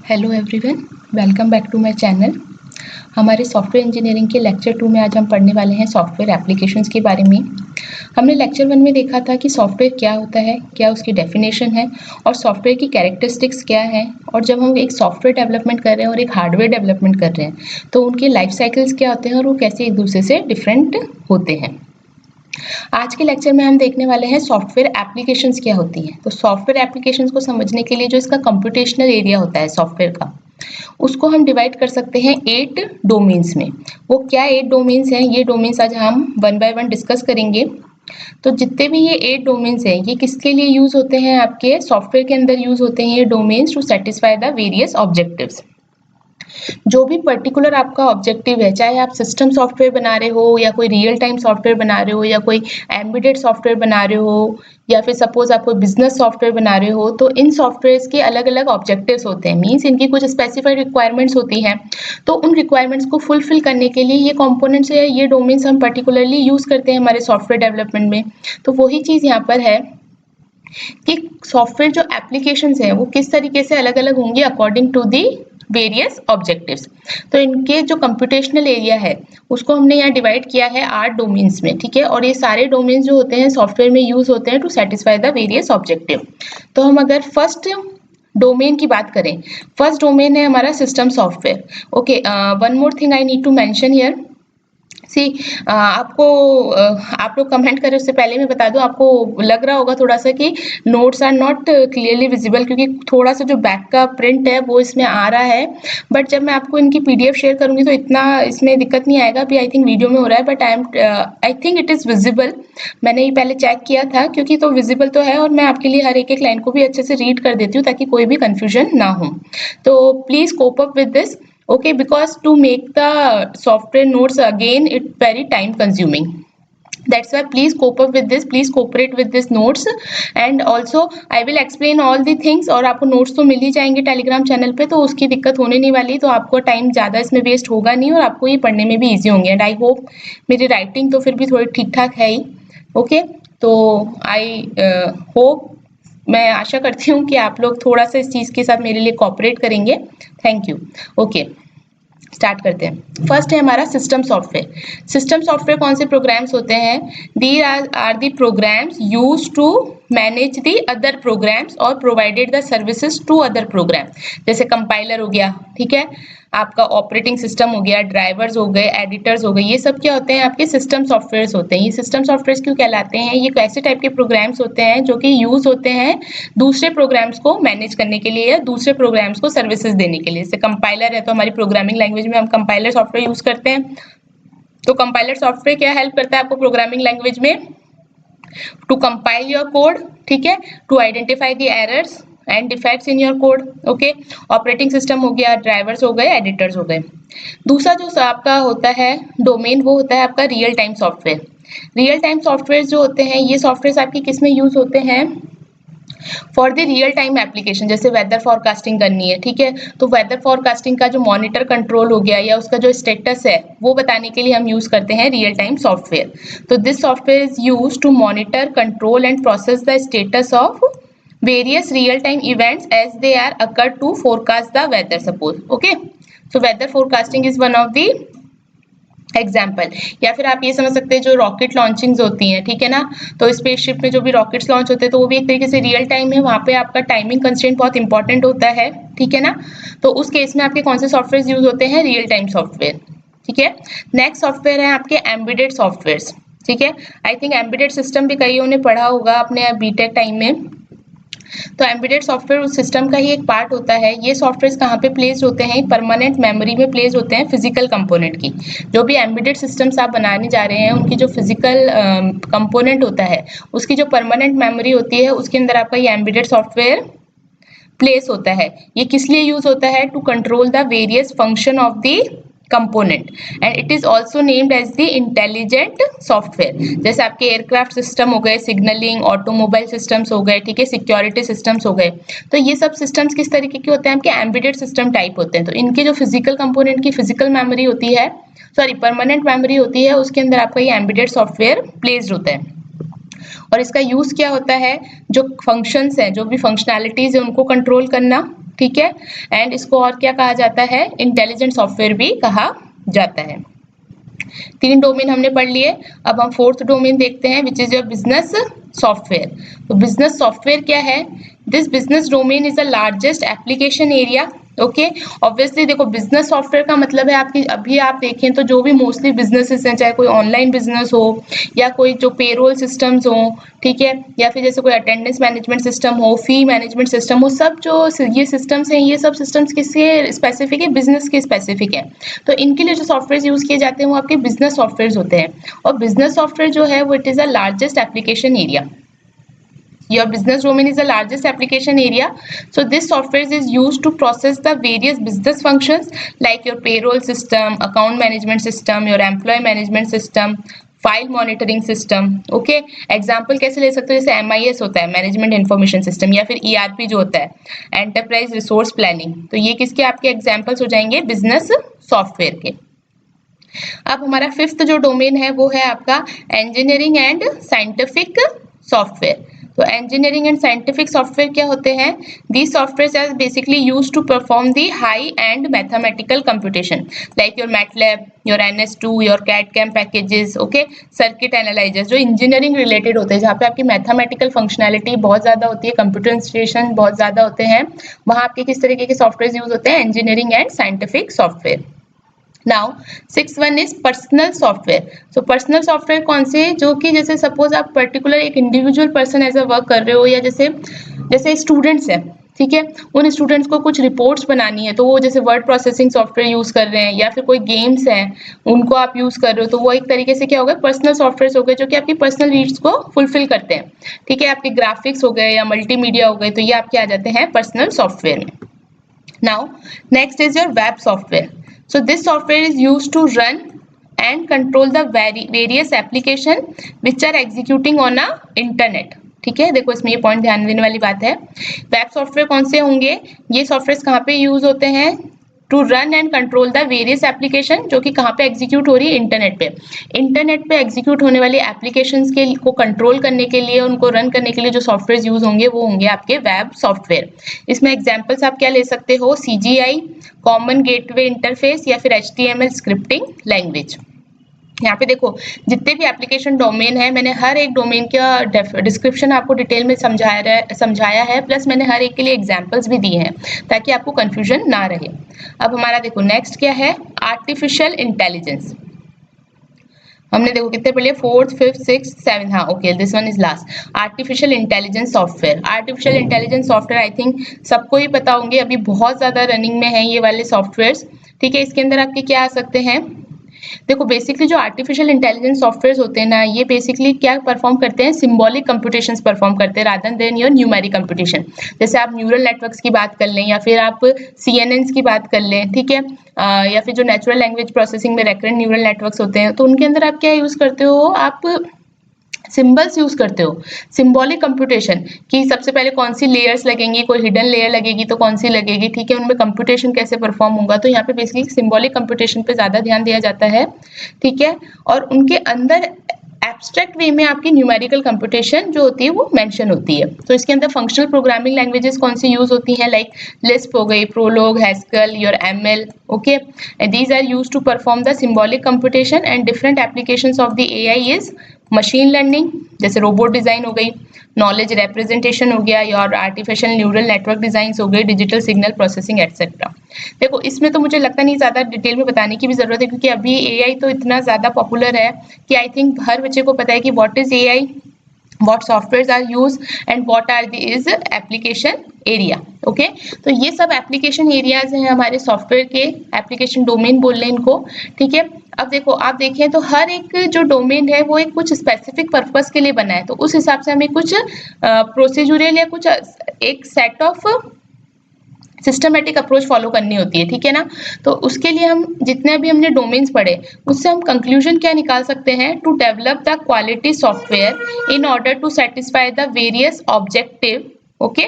Hello everyone, welcome back to my channel. हमारे software engineering के lecture 2 में आज हम पढ़ने वाले हैं सॉफ्टवेयर एप्लीकेशंस के बारे में। हमने लेक्चर 1 में देखा था कि सॉफ्टवेयर क्या होता है, क्या उसकी डेफिनेशन है और सॉफ्टवेयर की कैरेक्टरिस्टिक्स क्या हैं। और जब हम एक सॉफ्टवेयर डेवलपमेंट कर रहे हैं और एक हार्डवेयर डेवलपमेंट कर रहे हैं तो उनके लाइफ साइकिल्स क्या होते हैं और वो कैसे एक दूसरे से डिफरेंट होते हैं। आज के लेक्चर में हम देखने वाले हैं सॉफ्टवेयर एप्लीकेशंस क्या होती हैं। तो सॉफ्टवेयर एप्लीकेशंस को समझने के लिए जो इसका कंप्यूटेशनल एरिया होता है सॉफ्टवेयर का, उसको हम डिवाइड कर सकते हैं 8 डोमेन्स में। वो क्या 8 डोमेन्स हैं, ये डोमेन्स आज हम वन बाय वन डिस्कस करेंगे। तो जितने भी ये 8 डोमेन्स हैं, ये किसके लिए यूज होते हैं, आपके सॉफ्टवेयर के अंदर यूज होते हैं ये domains to satisfy the various objectives. जो भी पर्टिकुलर आपका ऑब्जेक्टिव है, चाहे आप सिस्टम सॉफ्टवेयर बना रहे हो या कोई रियल टाइम सॉफ्टवेयर बना रहे हो या कोई एम्बेडेड सॉफ्टवेयर बना रहे हो या फिर सपोज आप कोई बिजनेस सॉफ्टवेयर बना रहे हो, तो इन सॉफ्टवेयर्स के अलग अलग ऑब्जेक्टिव्स होते हैं। मींस इनकी कुछ स्पेसिफाइड रिक्वायरमेंट्स होती हैं। तो उन रिक्वायरमेंट्स को फुलफिल करने के लिए ये कंपोनेंट्स या ये डोमेन्स हम पर्टिकुलरली यूज करते हैं हमारे सॉफ्टवेयर डेवलपमेंट में। तो वही चीज यहाँ पर है कि सॉफ्टवेयर जो एप्लीकेशंस हैं वो किस तरीके से अलग अलग होंगे according to the various objectives. तो इनके जो कंप्यूटेशनल एरिया है उसको हमने यहाँ डिवाइड किया है 8 डोमेन्स में, ठीक है। और ये सारे डोमेन्स जो होते हैं सॉफ्टवेयर में यूज होते हैं to satisfy the various objective. तो हम अगर फर्स्ट डोमेन की बात करें, फर्स्ट डोमेन है हमारा system software. Okay, one more thing I need to mention here. See आपको आप लोग कमेंट करें उससे पहले मैं बता दूं, आपको लग रहा होगा थोड़ा सा कि notes are not clearly visible, क्योंकि थोड़ा सा जो बैक का प्रिंट है वो इसमें आ रहा है। बट जब मैं आपको इनकी पीडीएफ शेयर करूंगी तो इतना इसमें दिक्कत नहीं आएगा। अभी आई थिंक वीडियो में हो रहा है but I think it is visible. मैंने ये पहले चेक किया था क्योंकि तो विजिबल तो है, और मैं आपके लिए हर एक एक लाइन को भी अच्छे से रीड कर देती हूँ ताकि कोई भी कंफ्यूजन ना हो। तो please cope up with this, okay, because to make the software notes again it very time consuming. That's why please cope up with this, please cooperate with this notes, and also I will explain all the things। और आपको notes तो मिल ही जाएंगे Telegram channel पे, तो उसकी दिक्कत होने नहीं वाली। तो आपको टाइम ज़्यादा इसमें वेस्ट होगा नहीं और आपको ये पढ़ने में भी ईजी होंगे। एंड आई होप मेरी राइटिंग तो फिर भी थोड़ी ठीक ठाक है ही। ओके, तो आई होप, मैं आशा करती हूँ कि आप लोग थोड़ा सा इस चीज़ के साथ मेरे लिए कोऑपरेट करेंगे। Thank you. ओके, स्टार्ट करते हैं। फर्स्ट है हमारा सिस्टम सॉफ्टवेयर। सिस्टम सॉफ्टवेयर कौन से प्रोग्राम्स होते हैं? They are the programs use to manage the other programs और provided the services to other program. जैसे कंपाइलर हो गया, ठीक है, आपका ऑपरेटिंग सिस्टम हो गया, ड्राइवर्स हो गए, एडिटर्स हो गए, ये सब क्या होते हैं? आपके सिस्टम सॉफ्टवेयर्स होते हैं। ये सिस्टम सॉफ्टवेयर्स क्यों कहलाते हैं? ये ऐसे टाइप के प्रोग्राम्स होते हैं जो कि यूज होते हैं दूसरे प्रोग्राम्स को मैनेज करने के लिए या दूसरे प्रोग्राम्स को सर्विसेज देने के लिए। जैसे कंपाइलर है तो हमारी प्रोग्रामिंग लैंग्वेज में हम कंपाइलर सॉफ्टवेयर यूज करते हैं। तो कंपाइलर सॉफ्टवेयर क्या हेल्प करता है आपको प्रोग्रामिंग लैंग्वेज में? टू कंपाइल योर कोड, ठीक है, to identify the errors and defects in your code. Okay, operating system हो गया, ड्राइवर्स हो गए, एडिटर्स हो गए। दूसरा जो आपका होता है डोमेन, वो होता है आपका real time software. Real time software जो होते हैं, ये सॉफ्टवेयर आपकी किस में यूज होते हैं? For the real time application. जैसे वेदर फॉरकास्टिंग करनी है, ठीक है, तो वेदर फॉरकास्टिंग का जो मॉनिटर कंट्रोल हो गया या उसका जो स्टेटस है वो बताने के लिए हम यूज करते हैं रियल टाइम सॉफ्टवेयर। तो this software is use to monitor, control and process the status of various real time events as they are occur to forecast the weather, suppose। okay, so weather forecasting is one of the example. या फिर आप ये समझ सकते हैं जो rocket लॉन्चिंग्स होती हैं, ठीक है ना, तो स्पेसशिप में जो भी रॉकेट्स लॉन्च होते हैं तो वो भी एक तरीके से रियल टाइम है। वहाँ पे आपका टाइमिंग कंस्ट्रेंट बहुत इंपॉर्टेंट होता है, ठीक है ना। तो उस केस में आपके कौन से सॉफ्टवेयर यूज होते हैं? रियल टाइम सॉफ्टवेयर, ठीक है। नेक्स्ट सॉफ्टवेयर है आपके एम्बेडेड सॉफ्टवेयर, ठीक है। आई थिंक एम्बेडेड सिस्टम भी कईयों ने पढ़ा होगा अपने बीटेक टाइम में। तो एम्बेडेड सॉफ्टवेयर उस सिस्टम का ही एक पार्ट होता है। ये सॉफ्टवेयर कहाँ पे प्लेस होते हैं? परमानेंट मेमोरी में प्लेस होते हैं फिजिकल कंपोनेंट की। जो भी एम्बेडेड सिस्टम्स आप बनाने जा रहे हैं उनकी जो फिजिकल कंपोनेंट होता है, उसकी जो परमानेंट मेमोरी होती है उसके अंदर आपका ये एम्बेडेड सॉफ्टवेयर प्लेस होता है। ये किस लिए यूज होता है? To control the various function of the component and it is also named as the intelligent software. जैसे आपके एयरक्राफ्ट सिस्टम हो गए, सिग्नलिंग, ऑटोमोबाइल सिस्टम्स हो गए, ठीक है, सिक्योरिटी सिस्टम्स हो गए। तो ये सब सिस्टम्स किस तरीके के होते हैं? आपके एम्बेडेड सिस्टम टाइप होते हैं। तो इनके जो फिजिकल कंपोनेंट की फिजिकल मेमोरी होती है, सॉरी परमानेंट मेमोरी होती है, उसके अंदर आपका ये एम्बेडेड सॉफ्टवेयर प्लेस्ड होता है। और इसका यूज क्या होता है? जो फंक्शंस हैं, जो भी फंक्शनैलिटीज है उनको कंट्रोल करना, ठीक है, एंड इसको और क्या कहा जाता है, इंटेलिजेंट सॉफ्टवेयर भी कहा जाता है। 3 डोमेन हमने पढ़ लिए। अब हम 4th डोमेन देखते हैं which is your business software. तो बिजनेस सॉफ्टवेयर क्या है, this business domain is the largest application area. Okay, obviously देखो बिजनेस सॉफ्टवेयर का मतलब है आपकी, अभी आप देखें तो जो भी मोस्टली बिजनेसेस हैं, चाहे कोई ऑनलाइन बिजनेस हो या कोई जो पेरोल सिस्टम्स हो, ठीक है, या फिर जैसे कोई अटेंडेंस मैनेजमेंट सिस्टम हो, फी मैनेजमेंट सिस्टम हो, सब जो ये सिस्टम्स हैं, ये सब सिस्टम्स किसके स्पेसिफिक है, बिजनेस के स्पेसिफिक है। तो इनके लिए जो सॉफ्टवेयर यूज किए जाते हैं वो आपके बिजनेस सॉफ्टवेयर होते हैं। और बिजनेस सॉफ्टवेयर जो है वो it is the largest application area. Your business domain is the largest application area. So this software is used to process the various business functions like your payroll system, account management system, your employee management system, file monitoring system. Okay, example कैसे ले सकते हो, जैसे MIS होता है, management information system, या फिर ERP जो होता है, एंटरप्राइज रिसोर्स प्लानिंग। तो ये किसके आपके एग्जाम्पल्स हो जाएंगे, बिजनेस सॉफ्टवेयर के। अब हमारा 5th जो डोमेन है वो है आपका इंजीनियरिंग एंड साइंटिफिक सॉफ्टवेयर। तो इंजीनियरिंग एंड साइंटिफिक सॉफ्टवेयर क्या होते हैं, these softwares are basically used to perform the high end mathematical computation like your MATLAB, your NS2, your CAD/CAM packages, okay, circuit analyzers, जो engineering related होते हैं, जहाँ पे आपकी मैथमेटिकल फंक्शनैलिटी बहुत ज्यादा होती है, कंप्यूटर इंस्टीट्यूशन बहुत ज्यादा होते हैं, वहाँ आपके किस तरीके के सॉफ्टवेयर यूज होते हैं, engineering and scientific software. Now 6th one is personal software. So personal software कौन से, जो कि जैसे सपोज आप पर्टिकुलर एक individual person as a work कर रहे हो, या जैसे स्टूडेंट्स हैं, ठीक है, उन स्टूडेंट्स को कुछ रिपोर्ट्स बनानी है, तो वो जैसे वर्ड प्रोसेसिंग सॉफ्टवेयर यूज कर रहे हैं, या फिर कोई गेम्स हैं उनको आप यूज कर रहे हो, तो वो एक तरीके से क्या हो गया, पर्सनल सॉफ्टवेयर हो गए, जो कि आपकी पर्सनल नीड्स को फुलफिल करते हैं। ठीक है, आपके ग्राफिक्स हो गए या मल्टीमीडिया हो गए, तो ये आपके आ जाते हैं पर्सनल सॉफ्टवेयर में। Now, next is your web software. So this software is used to run and control the various application which are executing on a internet. ठीक है, देखो इसमें ये पॉइंट ध्यान देने वाली बात है। वेब सॉफ्टवेयर कौन से होंगे, ये सॉफ्टवेयर कहाँ पे यूज होते हैं, to run and control the various application, जो कि कहाँ पे एग्जीक्यूट हो रही है, इंटरनेट पे। इंटरनेट पे एग्जीक्यूट होने वाली एप्लीकेशंस के को कंट्रोल करने के लिए, उनको रन करने के लिए जो सॉफ्टवेयर यूज होंगे वो होंगे आपके वेब सॉफ्टवेयर। इसमें एग्जांपल्स आप क्या ले सकते हो, CGI, कॉमन गेटवे इंटरफेस, या फिर HTML स्क्रिप्टिंग लैंग्वेज। यहाँ पे देखो जितने भी एप्लीकेशन डोमेन है, मैंने हर एक डोमेन का डिस्क्रिप्शन आपको डिटेल में समझाया है, प्लस मैंने हर एक के लिए एग्जांपल्स भी दिए हैं ताकि आपको कंफ्यूजन ना रहे। अब हमारा देखो नेक्स्ट क्या है, आर्टिफिशियल इंटेलिजेंस। हमने देखो कितने पढ़ लिए, 4th 5th 6th 7th, हाँ okay, this one is last, artificial intelligence software. Artificial intelligence software I think सबको ही पता होंगे, अभी बहुत ज्यादा रनिंग में है ये वाले सॉफ्टवेयर। ठीक है, इसके अंदर आपके क्या आ सकते हैं, देखो बेसिकली जो आर्टिफिशियल इंटेलिजेंस सॉफ्टवेयर होते हैं ना, ये बेसिकली क्या परफॉर्म करते हैं, सिंबॉलिक कंप्यूटेशंस परफॉर्म करते हैं rather than your numeric computation. जैसे आप न्यूरल नेटवर्क्स की बात कर लें, या फिर आप CNNs की बात कर लें, ठीक है, या फिर जो नेचुरल लैंग्वेज प्रोसेसिंग में रेकरेंट न्यूरल नेटवर्क्स होते हैं, तो उनके अंदर आप क्या यूज करते हो, आप सिंबल्स यूज करते हो, सिंबॉलिक कंप्यूटेशन, कि सबसे पहले कौन सी लेयर्स लगेंगी, कोई हिडन लेयर लगेगी तो कौन सी लगेगी, ठीक है, उनमें कंप्यूटेशन कैसे परफॉर्म होगा। तो यहाँ पे बेसिकली सिंबॉलिक कंप्यूटेशन पे ज्यादा ध्यान दिया जाता है, ठीक है, और उनके अंदर एब्स्ट्रैक्ट वे में आपकी न्यूमेरिकल कंप्यूटेशन जो होती है वो मेंशन होती है। तो इसके अंदर फंक्शनल प्रोग्रामिंग लैंग्वेजेस कौन सी यूज होती हैं, लाइक लिस्प हो गई, Prolog, Haskell, your ML, okay, these are used to perform the symbolic computation and different applications of the AI is machine learning, जैसे रोबोट डिजाइन हो गई, नॉलेज रिप्रेजेंटेशन हो गया, और आर्टिफिशियल न्यूरल नेटवर्क डिजाइन हो गई, डिजिटल सिग्नल प्रोसेसिंग एटसेट्रा। देखो इसमें तो मुझे लगता नहीं ज्यादा डिटेल में बताने की भी जरूरत है, क्योंकि अभी AI तो इतना ज्यादा पॉपुलर है कि आई थिंक हर बच्चे को पता है कि what is AI, what softwares are used and what are the is application area, okay? तो ये सब एप्लीकेशन एरियाज हैं हमारे सॉफ्टवेयर के, एप्लीकेशन डोमेन बोल लें इनको, ठीक है। अब देखो आप देखें तो हर एक जो डोमेन है वो एक कुछ स्पेसिफिक पर्पस के लिए बना है, तो उस हिसाब से हमें कुछ प्रोसीजरल या कुछ एक set of systematic approach follow करनी होती है, ठीक है ना। तो उसके लिए हम जितने भी हमने डोमेन्स पढ़े, उससे हम कंक्लूजन क्या निकाल सकते हैं, to develop the quality software in order to satisfy the various objective, okay,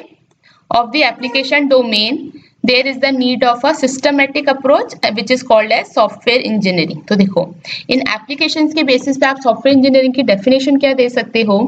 of the application domain, there is the need of a systematic approach which is called as software engineering. तो देखो इन application के basis पे आप software engineering की definition क्या दे सकते हो,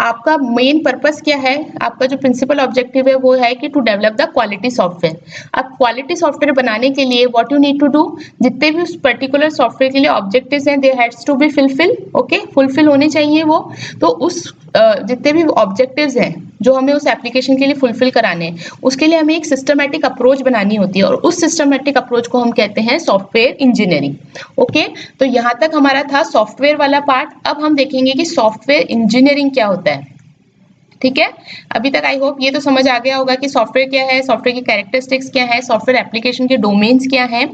आपका मेन पर्पस क्या है, आपका जो प्रिंसिपल ऑब्जेक्टिव है वो है कि to develop the quality software. अब क्वालिटी सॉफ्टवेयर बनाने के लिए what you need to do, जितने भी उस पर्टिकुलर सॉफ्टवेयर के लिए ऑब्जेक्टिव्स हैं they had to be fulfil, okay, fulfil होने चाहिए वो। तो उस जितने भी ऑब्जेक्टिव्स हैं जो हमें उस एप्लीकेशन के लिए फुलफिल कराने हैं, उसके लिए हमें एक सिस्टमैटिक अप्रोच बनानी होती है और उस सिस्टमैटिक अप्रोच को हम कहते हैं सॉफ्टवेयर इंजीनियरिंग। ओके, तो यहाँ तक हमारा था सॉफ्टवेयर वाला पार्ट। अब हम देखेंगे कि सॉफ्टवेयर इंजीनियरिंग क्या होता है। ठीक है, अभी तक आई होप ये तो समझ आ गया होगा कि सॉफ्टवेयर क्या है, सॉफ्टवेयर की कैरेक्टरिस्टिक्स क्या है, सॉफ्टवेयर एप्लीकेशन के डोमेन्स क्या है।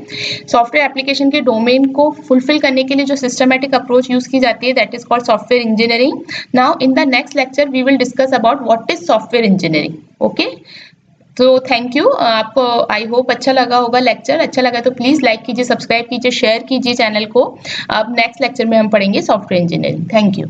सॉफ्टवेयर एप्लीकेशन के डोमेन को फुलफिल करने के लिए जो सिस्टमैटिक अप्रोच यूज की जाती है that is called software engineering. Now in the next lecture we will discuss about what is software engineering. Okay, तो थैंक यू। आपको आई होप अच्छा लगा होगा लेक्चर। अच्छा लगा तो प्लीज लाइक कीजिए, सब्सक्राइब कीजिए, शेयर कीजिए चैनल को। अब नेक्स्ट लेक्चर में हम पढ़ेंगे सॉफ्टवेयर इंजीनियरिंग। Thank you.